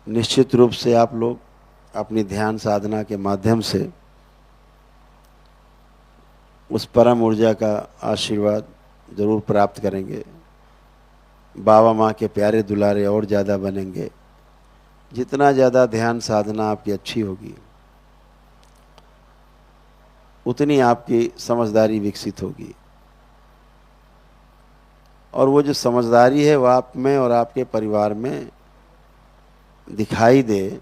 निश्चित रूप से आप लोग अपनी ध्यान साधना के माध्यम से उस परम ऊर्जा का आशीर्वाद जरूर प्राप्त करेंगे। बाबा माँ के प्यारे दुलारे और ज़्यादा बनेंगे। जितना ज़्यादा ध्यान साधना आपकी अच्छी होगी, उतनी आपकी समझदारी विकसित होगी, और वो जो समझदारी है वो आप में और आपके परिवार में दिखाई दे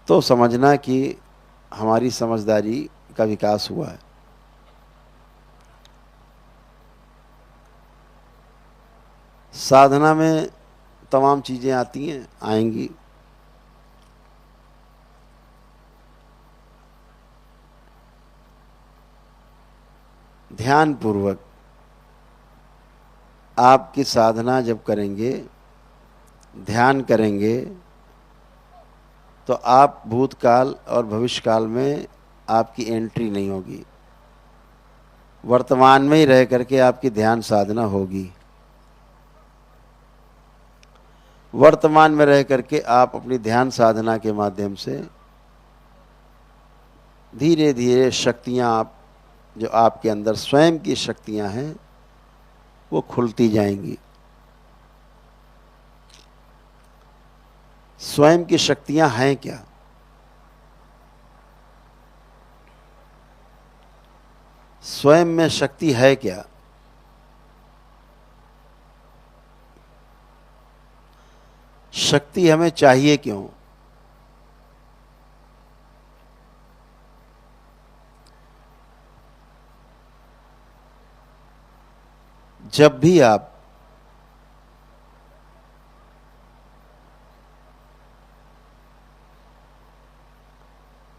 तो समझना कि हमारी समझदारी का विकास हुआ है। साधना में तमाम चीज़ें आती हैं, आएंगी। ध्यान पूर्वक आपकी साधना जब करेंगे, ध्यान करेंगे, तो आप भूतकाल और भविष्यकाल में आपकी एंट्री नहीं होगी। वर्तमान में ही रह करके आपकी ध्यान साधना होगी। वर्तमान में रह करके आप अपनी ध्यान साधना के माध्यम से धीरे धीरे शक्तियां, आप जो आपके अंदर स्वयं की शक्तियां हैं वो खुलती जाएंगी। स्वयं की शक्तियां हैं क्या? स्वयं में शक्ति है क्या? शक्ति हमें चाहिए क्यों? जब भी आप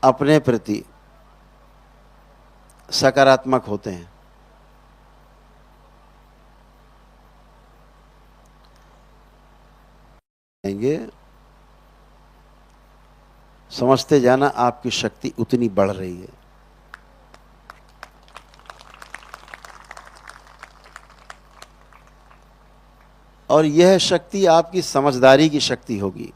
अपने प्रति सकारात्मक होते हैं, समझते जाना आपकी शक्ति उतनी बढ़ रही है। और यह शक्ति आपकी समझदारी की शक्ति होगी।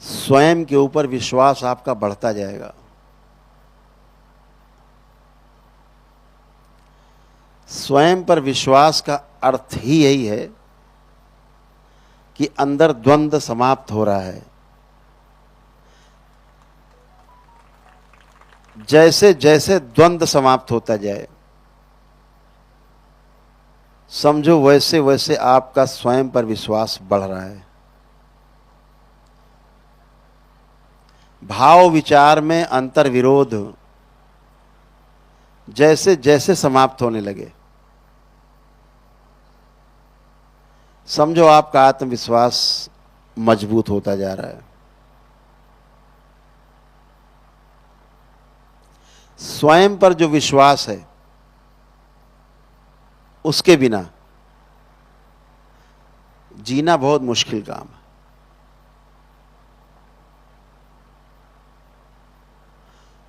स्वयं के ऊपर विश्वास आपका बढ़ता जाएगा। स्वयं पर विश्वास का अर्थ ही यही है कि अंदर द्वंद्व समाप्त हो रहा है। जैसे जैसे द्वंद्व समाप्त होता जाए, समझो वैसे वैसे आपका स्वयं पर विश्वास बढ़ रहा है। भाव विचार में अंतर विरोध जैसे जैसे समाप्त होने लगे, समझो आपका आत्मविश्वास मजबूत होता जा रहा है। स्वयं पर जो विश्वास है, उसके बिना जीना बहुत मुश्किल काम है।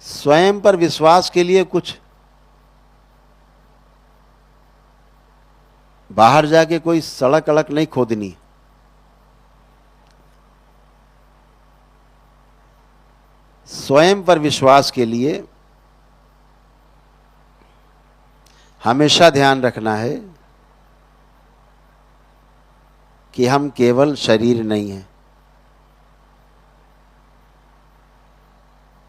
स्वयं पर विश्वास के लिए कुछ बाहर जाके कोई सड़क अड़क नहीं खोदनी। स्वयं पर विश्वास के लिए हमेशा ध्यान रखना है कि हम केवल शरीर नहीं हैं।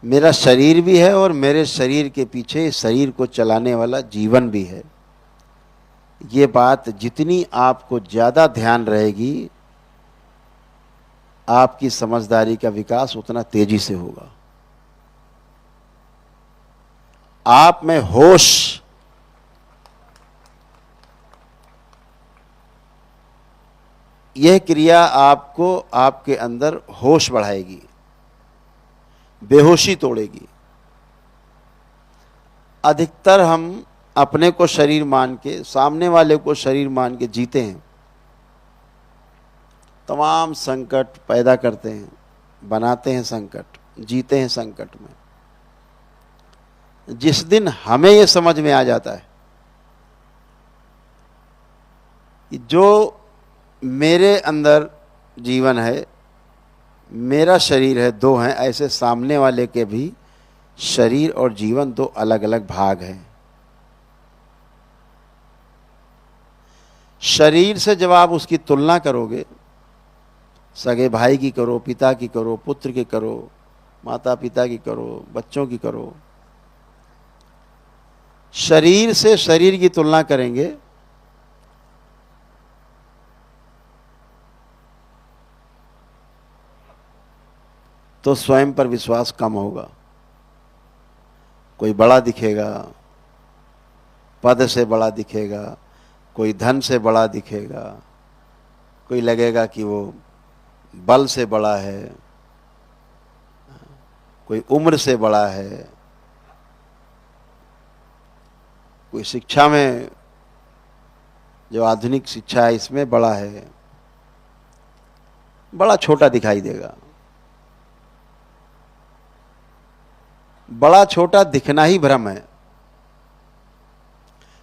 मेरा शरीर भी है और मेरे शरीर के पीछे शरीर को चलाने वाला जीवन भी है। ये बात जितनी आपको ज़्यादा ध्यान रहेगी, आपकी समझदारी का विकास उतना तेजी से होगा। आप में होश, यह क्रिया आपको आपके अंदर होश बढ़ाएगी, बेहोशी तोड़ेगी। अधिकतर हम अपने को शरीर मान के, सामने वाले को शरीर मान के जीते हैं। तमाम संकट पैदा करते हैं, बनाते हैं संकट, जीते हैं संकट में। जिस दिन हमें यह समझ में आ जाता है कि जो मेरे अंदर जीवन है, मेरा शरीर है, दो हैं, ऐसे सामने वाले के भी शरीर और जीवन दो अलग अलग भाग हैं। शरीर से जब आप उसकी तुलना करोगे, सगे भाई की करो, पिता की करो, पुत्र की करो, माता पिता की करो, बच्चों की करो, शरीर से शरीर की तुलना करेंगे तो स्वयं पर विश्वास कम होगा। कोई बड़ा दिखेगा, पद से बड़ा दिखेगा, कोई धन से बड़ा दिखेगा, कोई लगेगा कि वो बल से बड़ा है, कोई उम्र से बड़ा है, कोई शिक्षा में, जो आधुनिक शिक्षा है इसमें बड़ा है, बड़ा छोटा दिखाई देगा। बड़ा छोटा दिखना ही भ्रम है,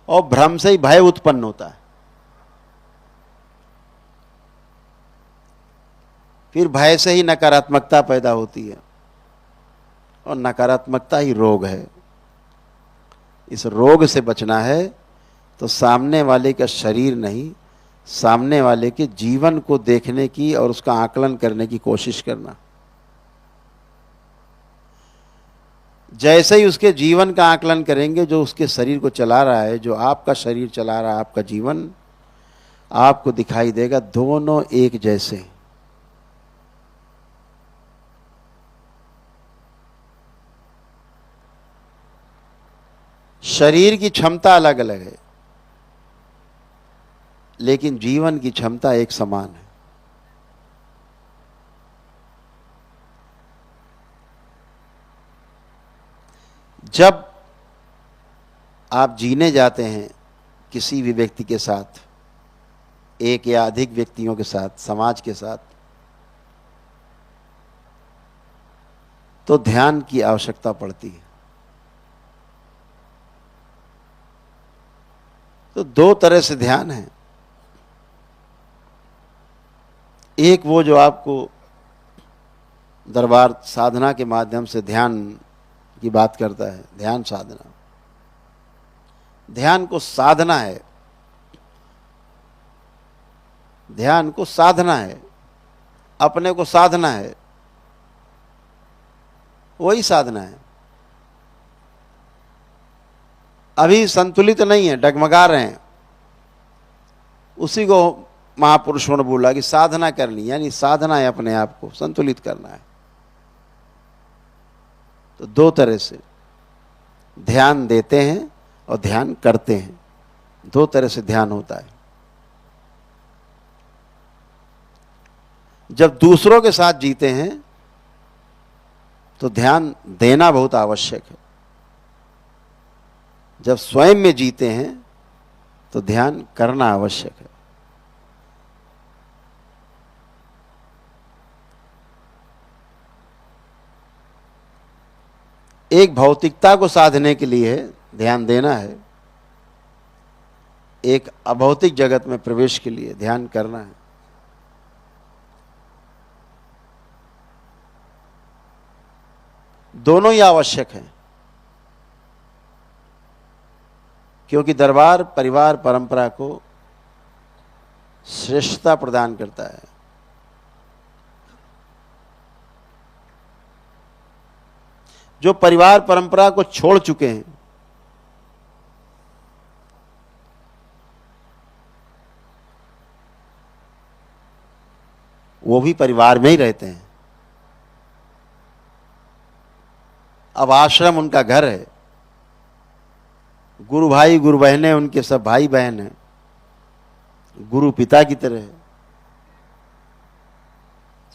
और भ्रम से ही भय उत्पन्न होता है। फिर भय से ही नकारात्मकता पैदा होती है, और नकारात्मकता ही रोग है। इस रोग से बचना है तो सामने वाले का शरीर नहीं, सामने वाले के जीवन को देखने की और उसका आकलन करने की कोशिश करना। जैसे ही उसके जीवन का आकलन करेंगे, जो उसके शरीर को चला रहा है, जो आपका शरीर चला रहा है, आपका जीवन, आपको दिखाई देगा दोनों एक जैसे हैं। शरीर की क्षमता अलग अलग है, लेकिन जीवन की क्षमता एक समान है। जब आप जीने जाते हैं किसी भी व्यक्ति के साथ, एक या अधिक व्यक्तियों के साथ, समाज के साथ, तो ध्यान की आवश्यकता पड़ती है। तो दो तरह से ध्यान है। एक वो जो आपको दरबार साधना के माध्यम से ध्यान की बात करता है, ध्यान साधना। ध्यान को साधना है, ध्यान को साधना है, अपने को साधना है, वही साधना है। अभी संतुलित नहीं है, डगमगा रहे हैं, उसी को महापुरुषों ने बोला कि साधना करनी, यानी साधना है अपने आप को संतुलित करना है। तो दो तरह से ध्यान देते हैं और ध्यान करते हैं, दो तरह से ध्यान होता है। जब दूसरों के साथ जीते हैं तो ध्यान देना बहुत आवश्यक है। जब स्वयं में जीते हैं तो ध्यान करना आवश्यक है। एक भौतिकता को साधने के लिए ध्यान देना है, एक अभौतिक जगत में प्रवेश के लिए ध्यान करना है। दोनों ही आवश्यक हैं, क्योंकि दरबार परिवार परंपरा को श्रेष्ठता प्रदान करता है। जो परिवार परंपरा को छोड़ चुके हैं, वो भी परिवार में ही रहते हैं। अब आश्रम उनका घर है, गुरु भाई गुरु बहनें उनके सब भाई बहन हैं, गुरु पिता की तरह है।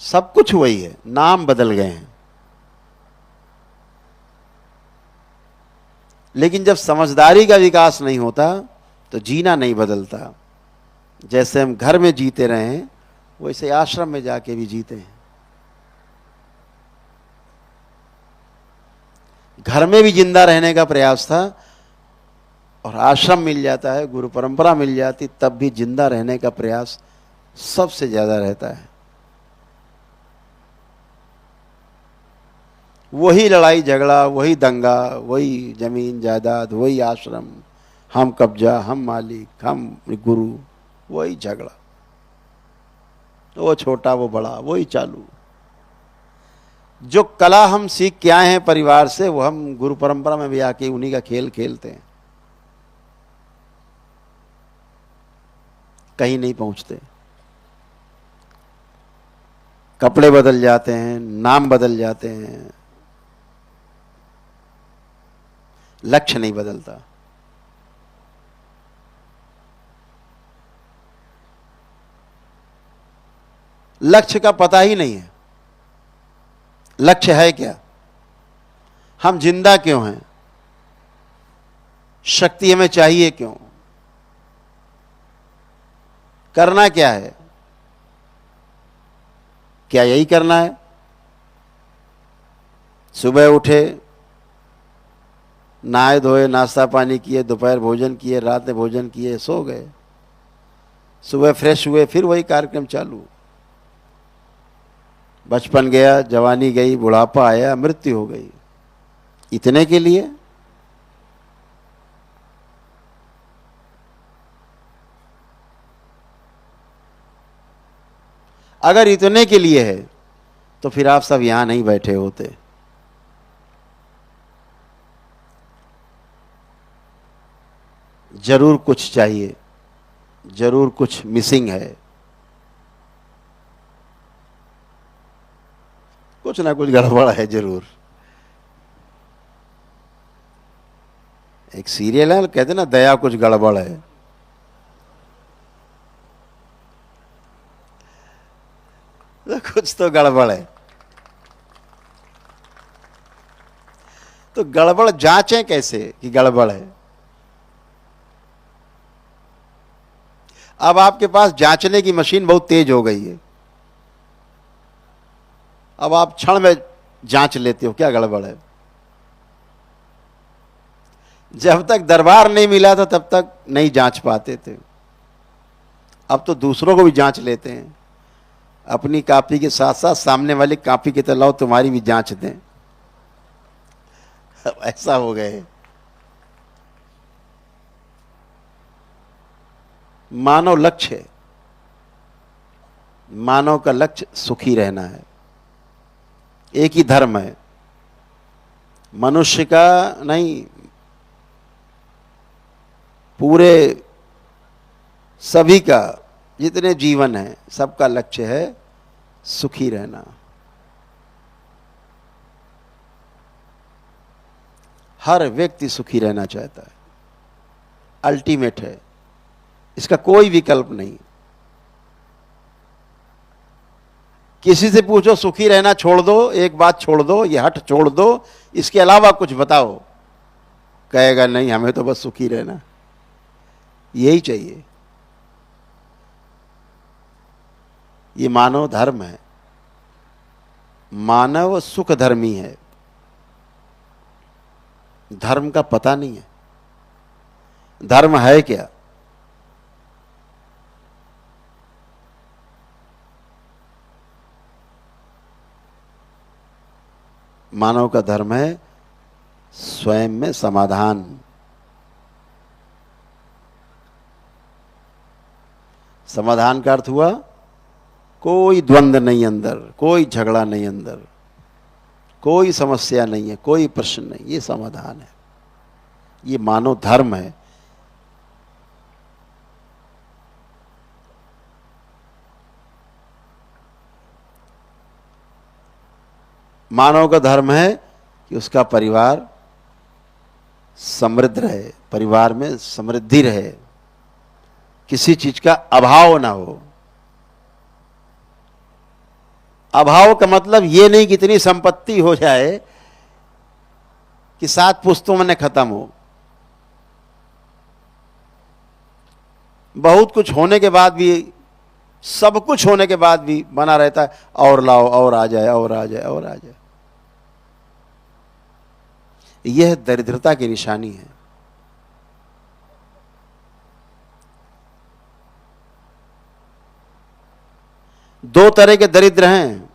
सब कुछ वही है, नाम बदल गए हैं। लेकिन जब समझदारी का विकास नहीं होता तो जीना नहीं बदलता। जैसे हम घर में जीते रहे हैं, वैसे आश्रम में जाके भी जीते हैं। घर में भी जिंदा रहने का प्रयास था, और आश्रम मिल जाता है, गुरु परंपरा मिल जाती, तब भी जिंदा रहने का प्रयास सबसे ज्यादा रहता है। वही लड़ाई झगड़ा, वही दंगा, वही जमीन जायदाद, वही आश्रम, हम कब्जा, हम मालिक, हम गुरु, वही झगड़ा, वो छोटा वो बड़ा, वही चालू। जो कला हम सीख के आए हैं परिवार से, वो हम गुरु परंपरा में भी आके उन्हीं का खेल खेलते हैं, कहीं नहीं पहुंचते। कपड़े बदल जाते हैं, नाम बदल जाते हैं, लक्ष्य नहीं बदलता। लक्ष्य का पता ही नहीं है। लक्ष्य है क्या? हम जिंदा क्यों हैं? शक्ति हमें चाहिए क्यों? करना क्या है? क्या यही करना है? सुबह उठे, नहाए धोए, नाश्ता पानी किए, दोपहर भोजन किए, रात में भोजन किए, सो गए, सुबह फ्रेश हुए, फिर वही कार्यक्रम चालू। बचपन गया, जवानी गई, बुढ़ापा आया, मृत्यु हो गई, इतने के लिए? अगर इतने के लिए है तो फिर आप सब यहां नहीं बैठे होते। जरूर कुछ चाहिए, जरूर कुछ मिसिंग है, कुछ ना कुछ गड़बड़ है जरूर। एक सीरियल है, कहते ना, दया कुछ गड़बड़ है। तो कुछ तो गड़बड़ है। तो गड़बड़ जांचें कैसे कि गड़बड़ है? अब आपके पास जांचने की मशीन बहुत तेज हो गई है। अब आप क्षण में जांच लेते हो क्या गड़बड़ है। जब तक दरबार नहीं मिला था तब तक नहीं जांच पाते थे। अब तो दूसरों को भी जांच लेते हैं। अपनी कॉपी के साथ साथ सामने वाली कॉपी की तरह लाओ, तुम्हारी भी जांच दें। ऐसा हो गए। मानव लक्ष्य है, मानव का लक्ष्य सुखी रहना है। एक ही धर्म है, मनुष्य का नहीं, पूरे सभी का, जितने जीवन है सबका लक्ष्य है सुखी रहना। हर व्यक्ति सुखी रहना चाहता है, अल्टीमेट है, इसका कोई विकल्प नहीं। किसी से पूछो सुखी रहना छोड़ दो, एक बात छोड़ दो, ये हट छोड़ दो, इसके अलावा कुछ बताओ, कहेगा नहीं हमें तो बस सुखी रहना, यही चाहिए। ये मानव धर्म है, मानव सुख धर्मी है। धर्म का पता नहीं है, धर्म है क्या? मानव का धर्म है स्वयं में समाधान। समाधान का अर्थ हुआ कोई द्वंद्व नहीं अंदर, कोई झगड़ा नहीं अंदर, कोई समस्या नहीं है, कोई प्रश्न नहीं, ये समाधान है, ये मानव धर्म है। मानव का धर्म है कि उसका परिवार समृद्ध रहे, परिवार में समृद्धि रहे, किसी चीज का अभाव ना हो। अभाव का मतलब ये नहीं कि इतनी संपत्ति हो जाए कि 7 पुश्तों में खत्म हो। बहुत कुछ होने के बाद भी, सब कुछ होने के बाद भी बना रहता है, और लाओ, और आ जाए, और आ जाए, और आ जाए। यह दरिद्रता की निशानी है। दो तरह के दरिद्र हैं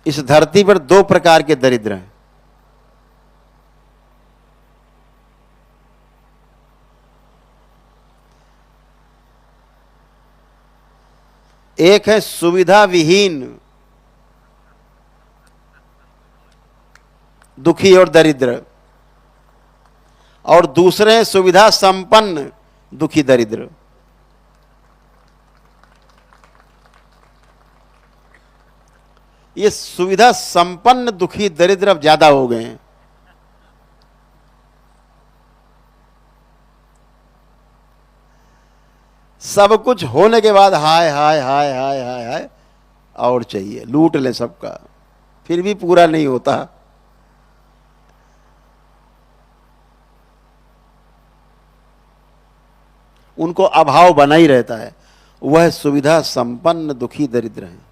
इस धरती पर, दो प्रकार के दरिद्र हैं। एक है सुविधा विहीन दुखी और दरिद्र, और दूसरे हैं सुविधा संपन्न दुखी दरिद्र। ये सुविधा संपन्न दुखी दरिद्र अब ज्यादा हो गए हैं। सब कुछ होने के बाद हाय हाय हाय हाय हाय हाय और चाहिए, लूट ले सबका, फिर भी पूरा नहीं होता। उनको अभाव बना ही रहता है। वह सुविधा संपन्न दुखी दरिद्र हैं।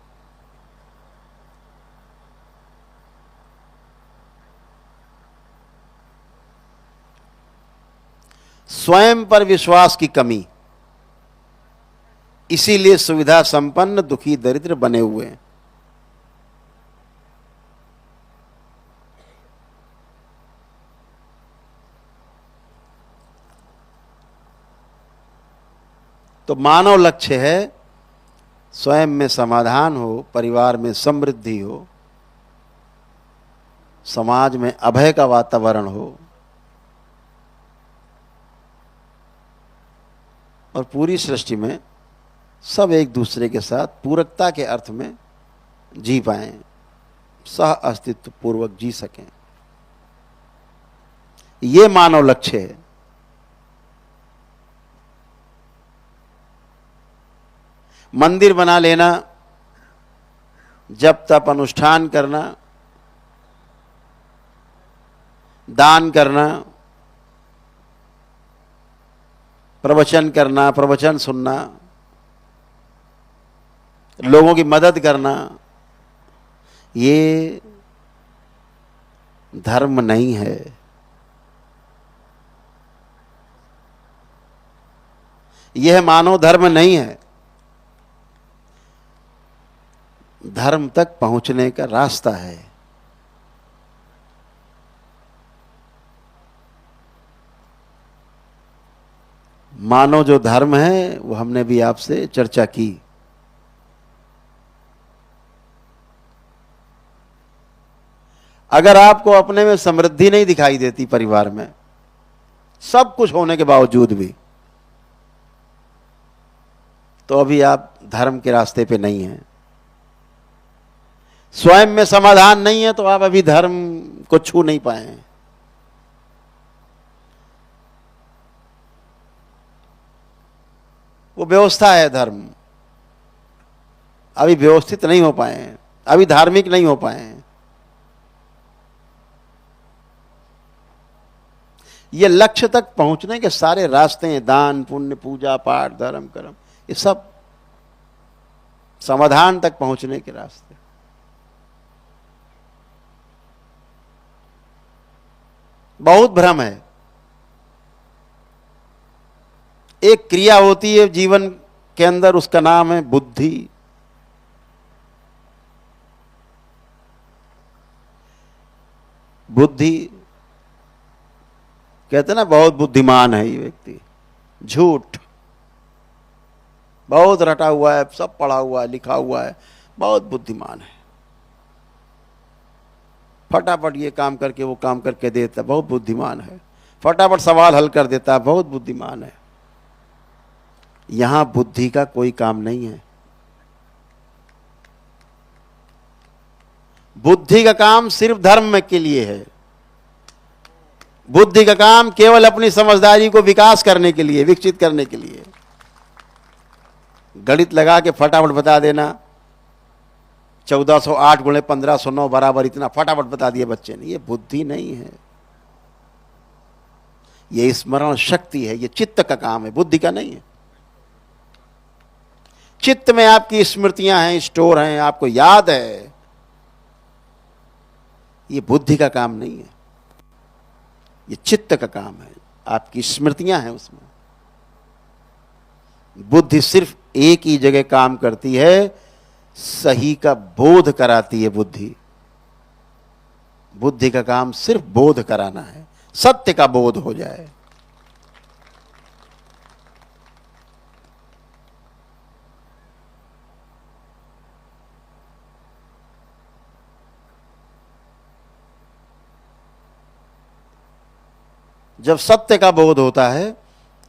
स्वयं पर विश्वास की कमी, इसीलिए सुविधा संपन्न दुखी दरिद्र बने हुए हैं। तो मानव लक्ष्य है स्वयं में समाधान हो, परिवार में समृद्धि हो, समाज में अभय का वातावरण हो, और पूरी सृष्टि में सब एक दूसरे के साथ पूरकता के अर्थ में जी पाएं, सह अस्तित्व पूर्वक जी सकें। ये मानव लक्ष्य है। मंदिर बना लेना, जप तप अनुष्ठान करना, दान करना, प्रवचन करना, प्रवचन सुनना, लोगों की मदद करना, ये धर्म नहीं है। यह मानव धर्म नहीं है। धर्म तक पहुंचने का रास्ता है। मानव जो धर्म है वो हमने भी आपसे चर्चा की। अगर आपको अपने में समृद्धि नहीं दिखाई देती, परिवार में सब कुछ होने के बावजूद भी, तो अभी आप धर्म के रास्ते पे नहीं हैं। स्वयं में समाधान नहीं है तो आप अभी धर्म को छू नहीं पाए हैं। वो व्यवस्था है धर्म, अभी व्यवस्थित नहीं हो पाए हैं, अभी धार्मिक नहीं हो पाए हैं। ये लक्ष्य तक पहुंचने के सारे रास्ते हैं, दान पुण्य पूजा पाठ धर्म कर्म, ये सब समाधान तक पहुंचने के रास्ते। बहुत भ्रम है। एक क्रिया होती है जीवन के अंदर, उसका नाम है बुद्धि। बुद्धि कहते ना, बहुत बुद्धिमान है ये व्यक्ति। झूठ। बहुत रटा हुआ है, सब पढ़ा हुआ है, लिखा हुआ है, बहुत बुद्धिमान है, फटाफट ये काम करके वो काम करके देता, बहुत बुद्धिमान है, फटाफट सवाल हल कर देता है, बहुत बुद्धिमान है। यहां बुद्धि का कोई काम नहीं है। बुद्धि का काम सिर्फ धर्म के लिए है। बुद्धि का काम केवल अपनी समझदारी को विकास करने के लिए, विकसित करने के लिए। गणित लगा के फटाफट बता देना, 1408 गुणे 1509 बराबर इतना, फटाफट बता दिया बच्चे ने। ये बुद्धि नहीं है, ये स्मरण शक्ति है, ये चित्त का काम है, बुद्धि का नहीं है। चित्त में आपकी स्मृतियां हैं, स्टोर हैं, आपको याद है, ये बुद्धि का काम नहीं है, ये चित्त का काम है, आपकी स्मृतियां हैं उसमें। बुद्धि सिर्फ एक ही जगह काम करती है, सही का बोध कराती है बुद्धि। बुद्धि का काम सिर्फ बोध कराना है, सत्य का बोध हो जाए। जब सत्य का बोध होता है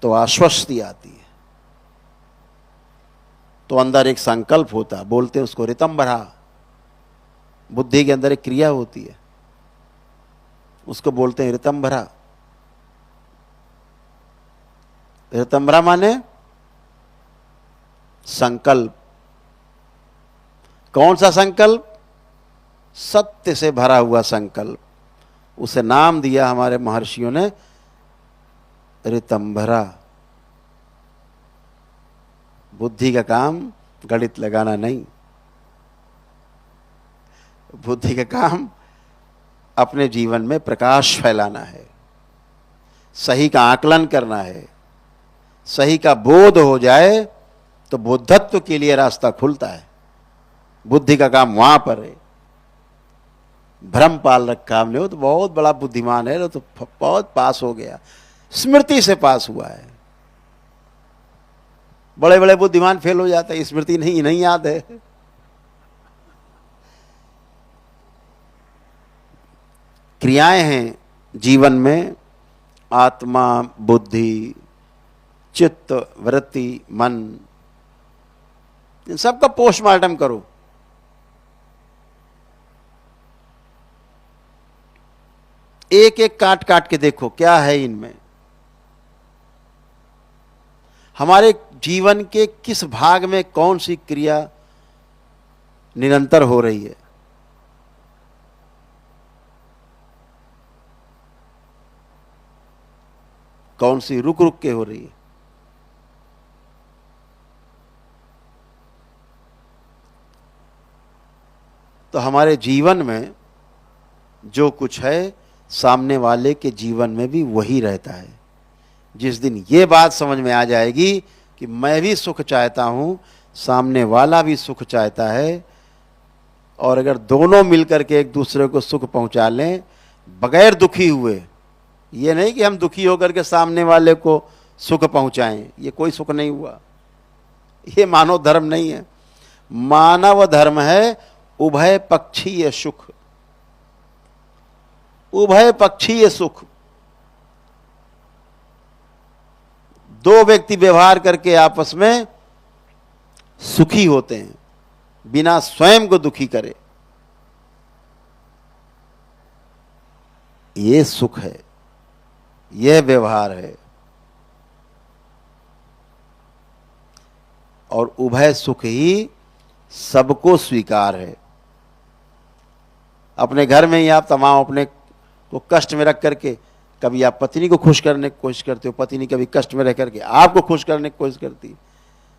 तो आश्वस्ति आती है, तो अंदर एक संकल्प होता है, बोलते हैं उसको ऋतंभरा। बुद्धि के अंदर एक क्रिया होती है, उसको बोलते हैं ऋतंभरा। ऋतंभरा माने संकल्प। कौन सा संकल्प? सत्य से भरा हुआ संकल्प। उसे नाम दिया हमारे महर्षियों ने ऋतंभरा। बुद्धि का काम गणित लगाना नहीं, बुद्धि का काम अपने जीवन में प्रकाश फैलाना है, सही का आकलन करना है। सही का बोध हो जाए तो बुद्धत्व के लिए रास्ता खुलता है। बुद्धि का काम वहां पर है। भ्रम पाल रखा हमने, वो तो बहुत बड़ा बुद्धिमान है, वो तो बहुत पास हो गया, स्मृति से पास हुआ है। बड़े बड़े बुद्धिमान फेल हो जाते हैं, स्मृति नहीं याद है। क्रियाएं हैं जीवन में, आत्मा, बुद्धि, चित्त, वृत्ति, मन, इन सबका पोस्टमार्टम करो। एक एक काट काट के देखो क्या है इनमें। हमारे जीवन के किस भाग में कौन सी क्रिया निरंतर हो रही है। कौन सी रुक रुक के हो रही है। तो हमारे जीवन में जो कुछ है, सामने वाले के जीवन में भी वही रहता है। जिस दिन ये बात समझ में आ जाएगी कि मैं भी सुख चाहता हूं, सामने वाला भी सुख चाहता है, और अगर दोनों मिलकर के एक दूसरे को सुख पहुंचा लें बगैर दुखी हुए, ये नहीं कि हम दुखी होकर के सामने वाले को सुख पहुंचाएं, ये कोई सुख नहीं हुआ। ये मानव धर्म नहीं है। मानव धर्म है उभय पक्षीय सुख। उभय पक्षीय सुख। दो व्यक्ति व्यवहार करके आपस में सुखी होते हैं, बिना स्वयं को दुखी करे। ये सुख है, यह व्यवहार है। और उभय सुख ही सबको स्वीकार है। अपने घर में ही आप तमाम अपने को कष्ट में रख करके, कभी आप पत्नी को खुश करने की कोशिश करते हो, पत्नी कभी कष्ट में रह करके आपको खुश करने की कोशिश करती है।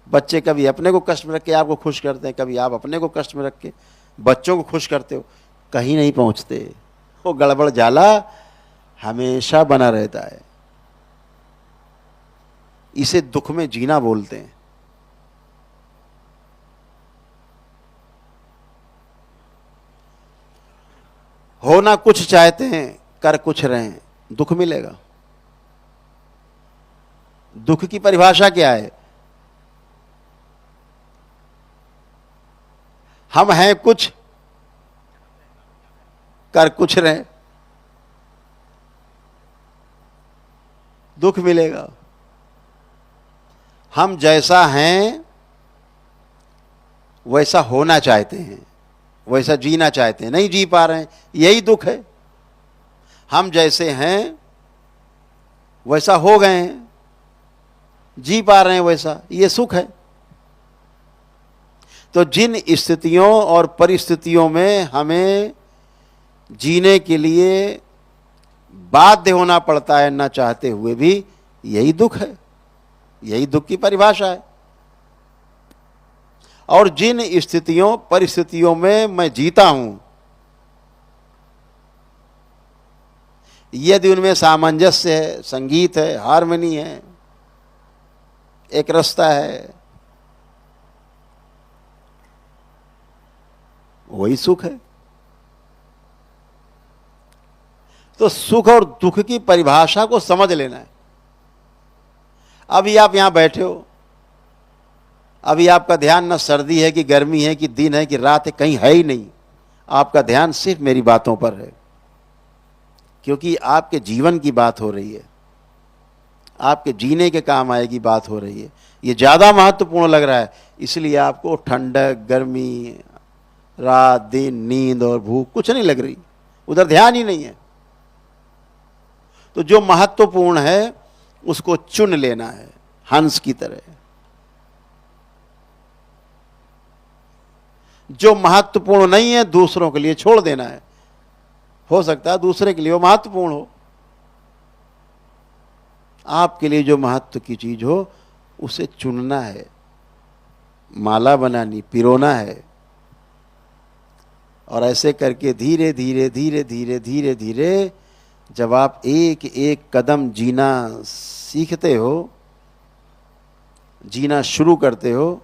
बच्चे कभी अपने को कष्ट में रख के आपको खुश करते हैं, कभी आप अपने को कष्ट में रख के बच्चों को खुश करते हो। कहीं नहीं पहुंचते। वो गड़बड़ जाला हमेशा बना रहता है। इसे दुख में जीना बोलते हैं। होना कुछ चाहते हैं, कर कुछ रहे हैं, दुख मिलेगा। दुख की परिभाषा क्या है? हम हैं कुछ, कर कुछ रहे, दुख मिलेगा। हम जैसा हैं वैसा होना चाहते हैं, वैसा जीना चाहते हैं, नहीं जी पा रहे हैं, यही दुख है। हम जैसे हैं वैसा हो गए हैं, जी पा रहे हैं वैसा, ये सुख है। तो जिन स्थितियों और परिस्थितियों में हमें जीने के लिए बाध्य होना पड़ता है न चाहते हुए भी, यही दुख है, यही दुख की परिभाषा है। और जिन स्थितियों परिस्थितियों में मैं जीता हूं, यदि उनमें सामंजस्य है, संगीत है, हार्मनी है, एक रास्ता है, वही सुख है। तो सुख और दुख की परिभाषा को समझ लेना है। अभी आप यहां बैठे हो, अभी आपका ध्यान न सर्दी है कि गर्मी है कि दिन है कि रात है, कहीं है ही नहीं। आपका ध्यान सिर्फ मेरी बातों पर है, क्योंकि आपके जीवन की बात हो रही है, आपके जीने के काम आएगी बात हो रही है। ये ज्यादा महत्वपूर्ण लग रहा है, इसलिए आपको ठंडक, गर्मी, रात, दिन, नींद और भूख कुछ नहीं लग रही, उधर ध्यान ही नहीं है। तो जो महत्वपूर्ण है उसको चुन लेना है, हंस की तरह। जो महत्वपूर्ण नहीं है दूसरों के लिए छोड़ देना है। हो सकता है दूसरे के लिए वो महत्वपूर्ण हो, आपके लिए जो महत्व की चीज हो उसे चुनना है, माला बनानी, पिरोना है। और ऐसे करके धीरे धीरे धीरे धीरे धीरे धीरे जब आप एक एक कदम जीना सीखते हो, जीना शुरू करते हो,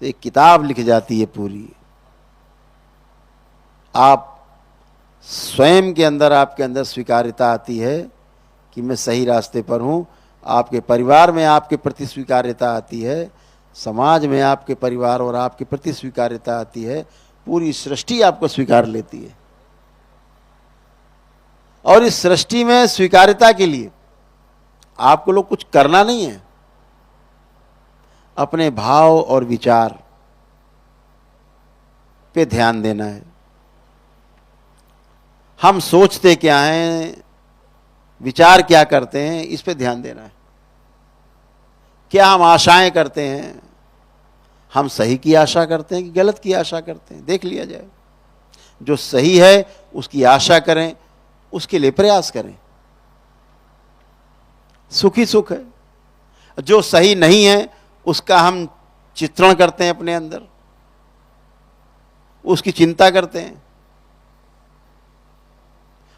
तो एक किताब लिख जाती है पूरी। आप स्वयं के अंदर, आपके अंदर स्वीकार्यता आती है कि मैं सही रास्ते पर हूं। आपके परिवार में आपके प्रति स्वीकार्यता आती है, समाज में आपके परिवार और आपके प्रति स्वीकार्यता आती है, पूरी सृष्टि आपको स्वीकार लेती है। और इस सृष्टि में स्वीकार्यता के लिए आपको लोग कुछ करना नहीं है, अपने भाव और विचार पे ध्यान देना है। हम सोचते क्या हैं, विचार क्या करते हैं, इस पे ध्यान देना है। क्या हम आशाएं करते हैं, हम सही की आशा करते हैं कि गलत की आशा करते हैं, देख लिया जाए। जो सही है उसकी आशा करें, उसके लिए प्रयास करें, सुखी सुख है। जो सही नहीं है उसका हम चित्रण करते हैं अपने अंदर, उसकी चिंता करते हैं,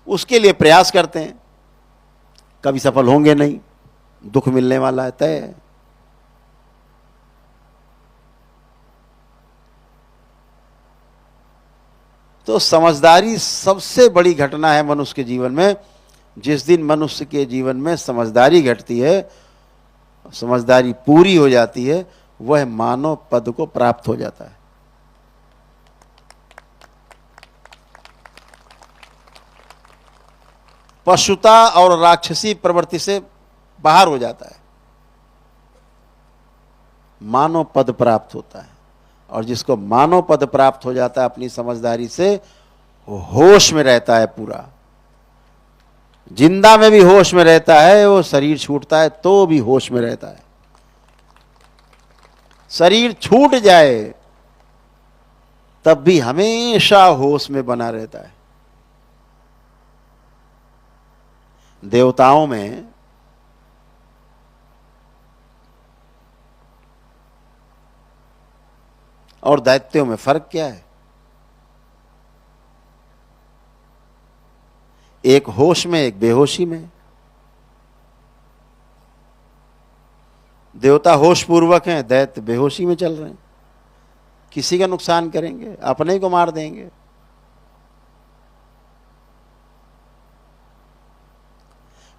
उसके लिए प्रयास करते हैं। कभी सफल होंगे नहीं, दुख मिलने वाला है, तय है। तो समझदारी सबसे बड़ी घटना है मनुष्य के जीवन में। जिस दिन मनुष्य के जीवन में समझदारी घटती है, समझदारी पूरी हो जाती है, वह मानव पद को प्राप्त हो जाता है। पशुता और राक्षसी प्रवृत्ति से बाहर हो जाता है, मानव पद प्राप्त होता है। और जिसको मानव पद प्राप्त हो जाता है अपनी समझदारी से, वो होश में रहता है पूरा। जिंदा में भी होश में रहता है, वो शरीर छूटता है तो भी होश में रहता है। शरीर छूट जाए तब भी हमेशा होश में बना रहता है। देवताओं में और दैत्यों में फर्क क्या है? एक होश में, एक बेहोशी में। देवता होश पूर्वक हैं, दैत्य बेहोशी में चल रहे हैं। किसी का नुकसान करेंगे, अपने को मार देंगे।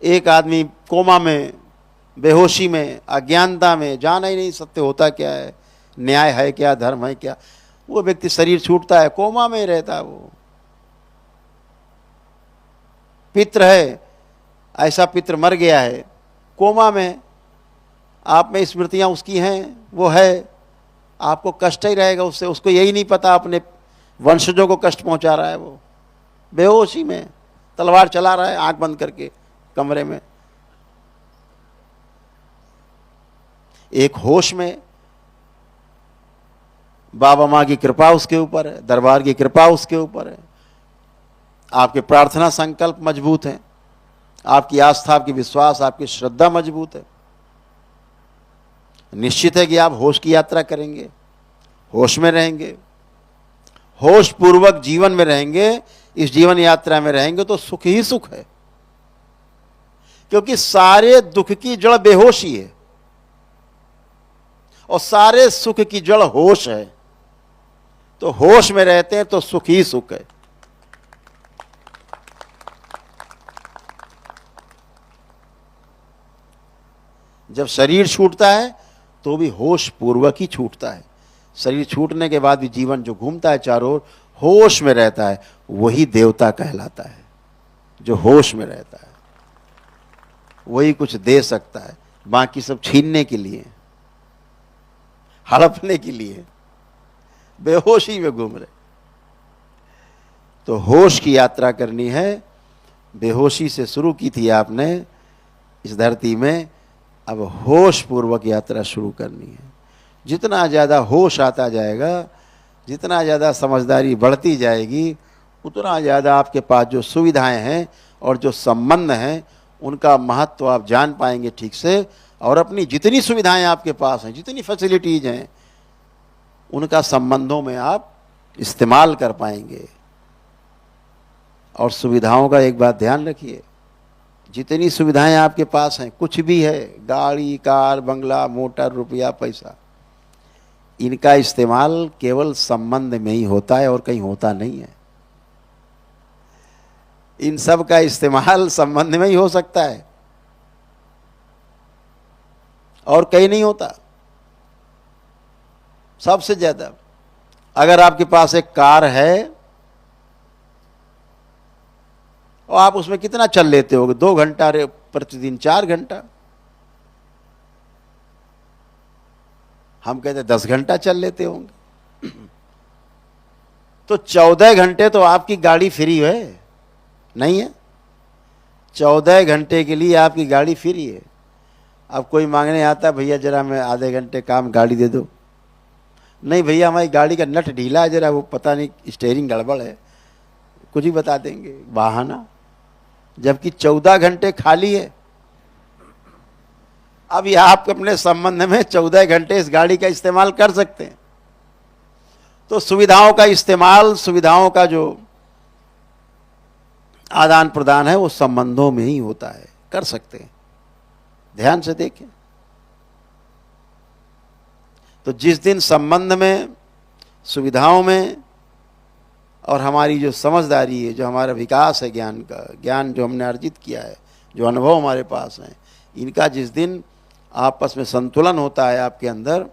एक आदमी कोमा में, बेहोशी में, अज्ञानता में, जाना ही नहीं सत्य होता क्या है, न्याय है क्या, धर्म है क्या। वो व्यक्ति शरीर छूटता है, कोमा में रहता है। वो पित्र है, ऐसा पित्र मर गया है, कोमा में, आप में स्मृतियां उसकी हैं, वो है, आपको कष्ट ही रहेगा उससे। उसको यही नहीं पता अपने वंशजों को कष्ट पहुंचा रहा है। वो बेहोशी में तलवार चला रहा है आंख बंद करके कमरे में। एक होश में, बाबा माँ की कृपा उसके ऊपर है, दरबार की कृपा उसके ऊपर है, आपके प्रार्थना संकल्प मजबूत हैं, आपकी आस्था, आपकी विश्वास, आपकी श्रद्धा मजबूत है। निश्चित है कि आप होश की यात्रा करेंगे, होश में रहेंगे, होश पूर्वक जीवन में रहेंगे। इस जीवन यात्रा में रहेंगे तो सुख ही सुख है, क्योंकि सारे दुख की जड़ बेहोशी है और सारे सुख की जड़ होश है। तो होश में रहते हैं तो सुख ही सुख है। जब शरीर छूटता है तो भी होश पूर्वक ही छूटता है। शरीर छूटने के बाद भी जीवन जो घूमता है चारों ओर, होश में रहता है, वही देवता कहलाता है। जो होश में रहता है वही कुछ दे सकता है, बाकी सब छीनने के लिए, हड़पने के लिए बेहोशी में घूम रहे। तो होश की यात्रा करनी है। बेहोशी से शुरू की थी आपने इस धरती में, अब होश पूर्वक यात्रा शुरू करनी है। जितना ज़्यादा होश आता जाएगा, जितना ज़्यादा समझदारी बढ़ती जाएगी, उतना ज़्यादा आपके पास जो सुविधाएं हैं और जो संबंध हैं उनका महत्व आप जान पाएंगे ठीक से। और अपनी जितनी सुविधाएं आपके पास हैं, जितनी फैसिलिटीज हैं, उनका संबंधों में आप इस्तेमाल कर पाएंगे। और सुविधाओं का एक बात ध्यान रखिए, जितनी सुविधाएं आपके पास हैं, कुछ भी है, गाड़ी, कार, बंगला, मोटर, रुपया, पैसा, इनका इस्तेमाल केवल संबंध में ही होता है और कहीं होता नहीं है। इन सब का इस्तेमाल संबंध में ही हो सकता है और कहीं नहीं होता। सबसे ज्यादा अगर आपके पास एक कार है और आप उसमें कितना चल लेते होगे? 2 घंटा प्रतिदिन, 4 घंटा। हम कहते हैं 10 घंटा चल लेते होंगे। तो 14 घंटे तो आपकी गाड़ी फ्री है, नहीं है? 14 घंटे के लिए आपकी गाड़ी फ्री है। अब कोई मांगने आता है, भैया जरा मैं आधे घंटे काम गाड़ी दे दो। नहीं भैया, हमारी गाड़ी का नट ढीला है, जरा वो पता नहीं स्टीयरिंग गड़बड़ है, कुछ ही बता देंगे, बहाना। जबकि 14 घंटे खाली है। अभी आप अपने संबंध में 14 घंटे इस गाड़ी का इस्तेमाल कर सकते हैं। तो सुविधाओं का इस्तेमाल, सुविधाओं का जो आदान प्रदान है वो संबंधों में ही होता है, कर सकते हैं। ध्यान से देखें। तो जिस दिन संबंध में, सुविधाओं में और हमारी जो समझदारी है, जो हमारा विकास है ज्ञान का, ज्ञान जो हमने अर्जित किया है, जो अनुभव हमारे पास हैं, इनका जिस दिन आपस में संतुलन होता है आपके अंदर,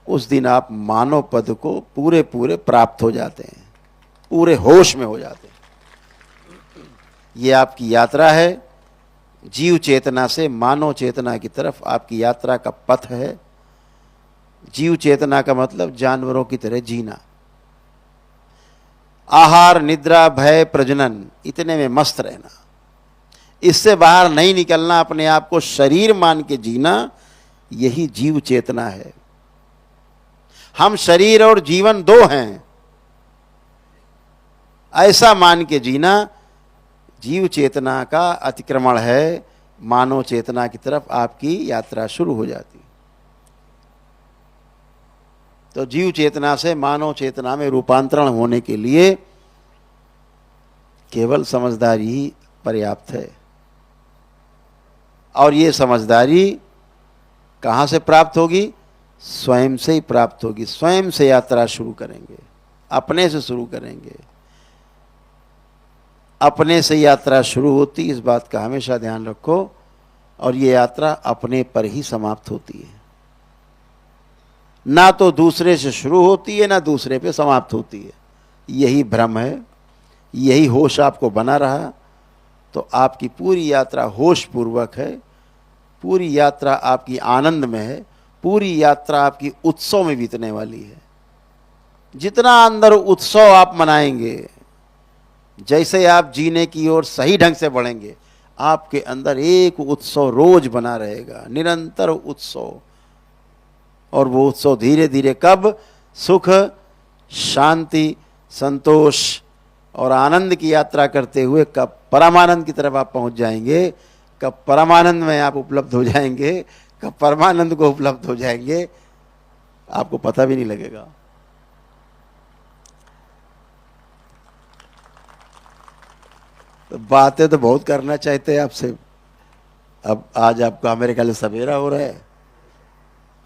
उस दिन आप मानव पद को पूरे पूरे प्राप्त हो जाते हैं, पूरे होश में हो जाते हैं। ये आपकी यात्रा है, जीव चेतना से मानव चेतना की तरफ आपकी यात्रा का पथ है। जीव चेतना का मतलब जानवरों की तरह जीना, आहार, निद्रा, भय, प्रजनन, इतने में मस्त रहना, इससे बाहर नहीं निकलना, अपने आप को शरीर मान के जीना, यही जीव चेतना है। हम शरीर और जीवन दो हैं, ऐसा मान के जीना जीव चेतना का अतिक्रमण है। मानव चेतना की तरफ आपकी यात्रा शुरू हो जाती। तो जीव चेतना से मानव चेतना में रूपांतरण होने के लिए केवल समझदारी ही पर्याप्त है। और ये समझदारी कहाँ से प्राप्त होगी? स्वयं से ही प्राप्त होगी। स्वयं से यात्रा शुरू करेंगे, अपने से शुरू करेंगे। अपने से यात्रा शुरू होती, इस बात का हमेशा ध्यान रखो। और ये यात्रा अपने पर ही समाप्त होती है, ना तो दूसरे से शुरू होती है, ना दूसरे पे समाप्त होती है। यही भ्रम है। यही होश आपको बना रहा तो आपकी पूरी यात्रा होश पूर्वक है, पूरी यात्रा आपकी आनंद में है, पूरी यात्रा आपकी उत्सव में बीतने वाली है। जितना अंदर उत्सव आप मनाएंगे, जैसे आप जीने की ओर सही ढंग से बढ़ेंगे, आपके अंदर एक उत्सव रोज बना रहेगा, निरंतर उत्सव। और वो उत्सव धीरे धीरे कब सुख, शांति, संतोष और आनंद की यात्रा करते हुए कब परमानंद की तरफ आप पहुंच जाएंगे, कब परमानंद में आप उपलब्ध हो जाएंगे, कब परमानंद को उपलब्ध हो जाएंगे, आपको पता भी नहीं लगेगा। तो बातें तो बहुत करना चाहते हैं आपसे। अब आज आपका मेरे ख्याल से सवेरा हो रहा है,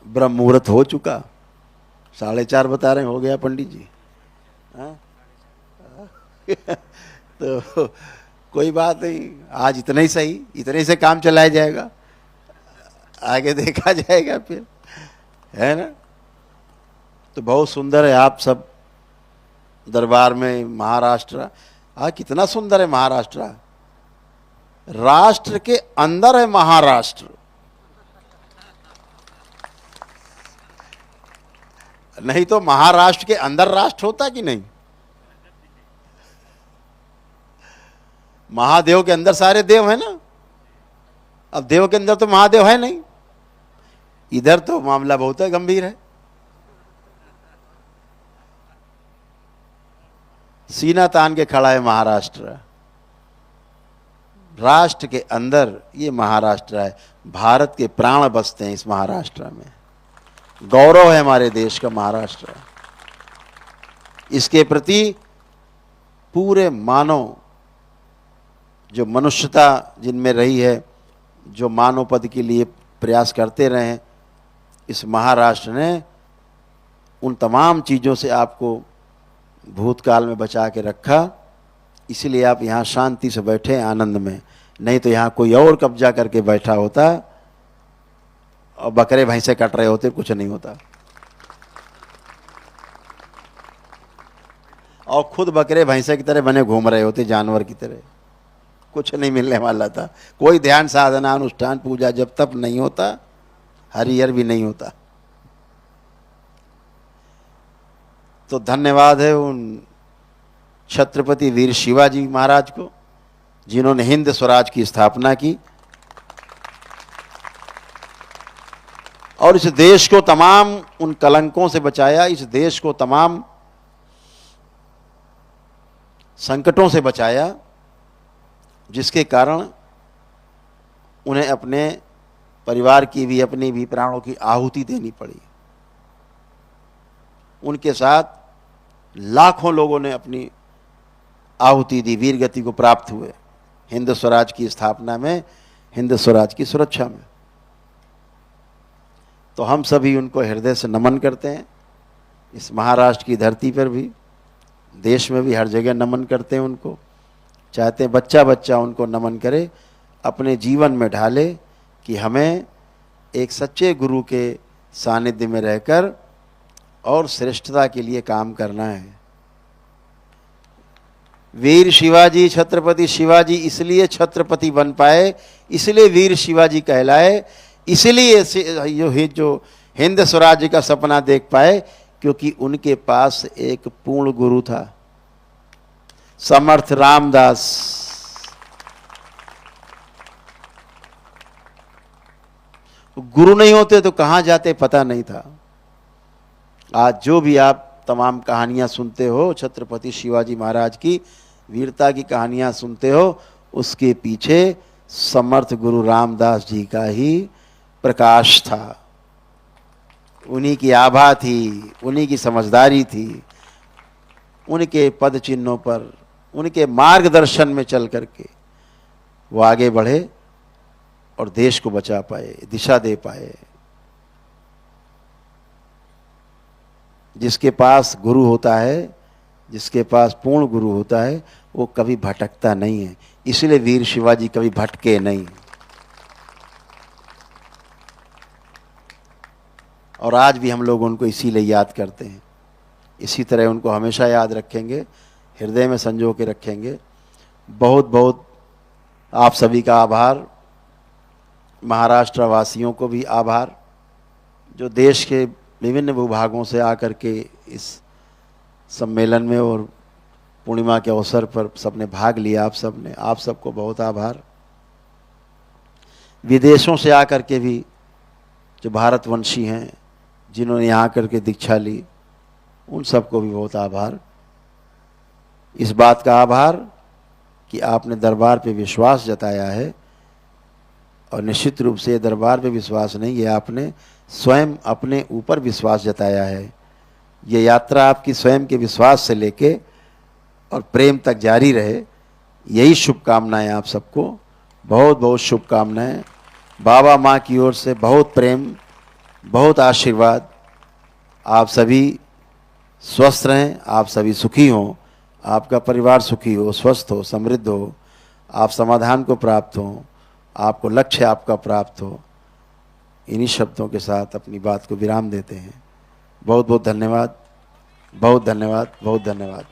ब्रह्म मुहूर्त हो चुका, 4:30 बता रहे हैं, हो गया पंडित जी? हाँ? तो कोई बात नहीं, आज इतना ही सही, इतने से काम चलाया जाएगा, आगे देखा जाएगा फिर, है ना। तो बहुत सुंदर है आप सब दरबार में। महाराष्ट्र कितना सुंदर है महाराष्ट्र। राष्ट्र के अंदर है महाराष्ट्र, नहीं तो महाराष्ट्र के अंदर राष्ट्र होता कि नहीं? महादेव के अंदर सारे देव है ना, अब देव के अंदर तो महादेव है नहीं। इधर तो मामला बहुत है गंभीर है। सीना तान के खड़ा है महाराष्ट्र। राष्ट्र के अंदर ये महाराष्ट्र है। भारत के प्राण बसते हैं इस महाराष्ट्र में। गौरव है हमारे देश का महाराष्ट्र। इसके प्रति पूरे मानव, जो मनुष्यता जिनमें रही है, जो मानव पद के लिए प्रयास करते रहे, इस महाराष्ट्र ने उन तमाम चीज़ों से आपको भूतकाल में बचा के रखा। इसीलिए आप यहाँ शांति से बैठे आनंद में, नहीं तो यहाँ कोई और कब्जा करके बैठा होता और बकरे भैंसे कट रहे होते, कुछ नहीं होता। और खुद बकरे भैंसे की तरह बने घूम रहे होते, जानवर की तरह, कुछ नहीं मिलने वाला था। कोई ध्यान साधना अनुष्ठान पूजा जब तक नहीं होता, हरिहर भी नहीं होता। तो धन्यवाद है उन छत्रपति वीर शिवाजी महाराज को, जिन्होंने हिंद स्वराज की स्थापना की और इस देश को तमाम उन कलंकों से बचाया, इस देश को तमाम संकटों से बचाया, जिसके कारण उन्हें अपने परिवार की भी, अपनी भी प्राणों की आहुति देनी पड़ी। उनके साथ लाखों लोगों ने अपनी आहुति दी, वीर गति को प्राप्त हुए हिंद स्वराज की स्थापना में, हिंद स्वराज की सुरक्षा में। तो हम सभी उनको हृदय से नमन करते हैं। इस महाराष्ट्र की धरती पर भी, देश में भी हर जगह नमन करते हैं उनको। चाहते हैं बच्चा बच्चा उनको नमन करे, अपने जीवन में ढाले कि हमें एक सच्चे गुरु के सानिध्य में रहकर और श्रेष्ठता के लिए काम करना है। वीर शिवाजी, छत्रपति शिवाजी इसलिए छत्रपति बन पाए, इसलिए वीर शिवाजी कहलाए, इसलिए जो हिंद स्वराज्य का सपना देख पाए, क्योंकि उनके पास एक पूर्ण गुरु था, समर्थ रामदास। गुरु नहीं होते तो कहां जाते पता नहीं था। आज जो भी आप तमाम कहानियां सुनते हो छत्रपति शिवाजी महाराज की, वीरता की कहानियां सुनते हो, उसके पीछे समर्थ गुरु रामदास जी का ही प्रकाश था। उन्हीं की आभा थी, उन्हीं की समझदारी थी, उनके पद चिन्हों पर, उनके मार्गदर्शन में चल करके वो आगे बढ़े और देश को बचा पाए, दिशा दे पाए। जिसके पास गुरु होता है, जिसके पास पूर्ण गुरु होता है, वो कभी भटकता नहीं है। इसलिए वीर शिवाजी कभी भटके नहीं। और आज भी हम लोग उनको इसीलिए याद करते हैं, इसी तरह उनको हमेशा याद रखेंगे, हृदय में संजो के रखेंगे। बहुत बहुत आप सभी का आभार, महाराष्ट्र वासियों को भी आभार, जो देश के विभिन्न भूभागों से आकर के इस सम्मेलन में और पूर्णिमा के अवसर पर सबने भाग लिया। आप सबने, आप सबको बहुत आभार। विदेशों से आकर के भी जो भारतवंशी हैं, जिन्होंने यहाँ आकर के दीक्षा ली, उन सबको भी बहुत आभार। इस बात का आभार कि आपने दरबार पे विश्वास जताया है, और निश्चित रूप से दरबार पे विश्वास नहीं है, आपने स्वयं अपने ऊपर विश्वास जताया है। ये यात्रा आपकी स्वयं के विश्वास से लेके और प्रेम तक जारी रहे, यही शुभकामनाएं आप सबको। बहुत बहुत शुभकामनाएं। बाबा माँ की ओर से बहुत प्रेम, बहुत आशीर्वाद आप सभी स्वस्थ रहें, आप सभी सुखी हों, आपका परिवार सुखी हो, स्वस्थ हो, समृद्ध हो, आप समाधान को प्राप्त हों, आपको लक्ष्य आपका प्राप्त हो। इन्हीं शब्दों के साथ अपनी बात को विराम देते हैं। बहुत बहुत धन्यवाद, बहुत धन्यवाद, बहुत धन्यवाद।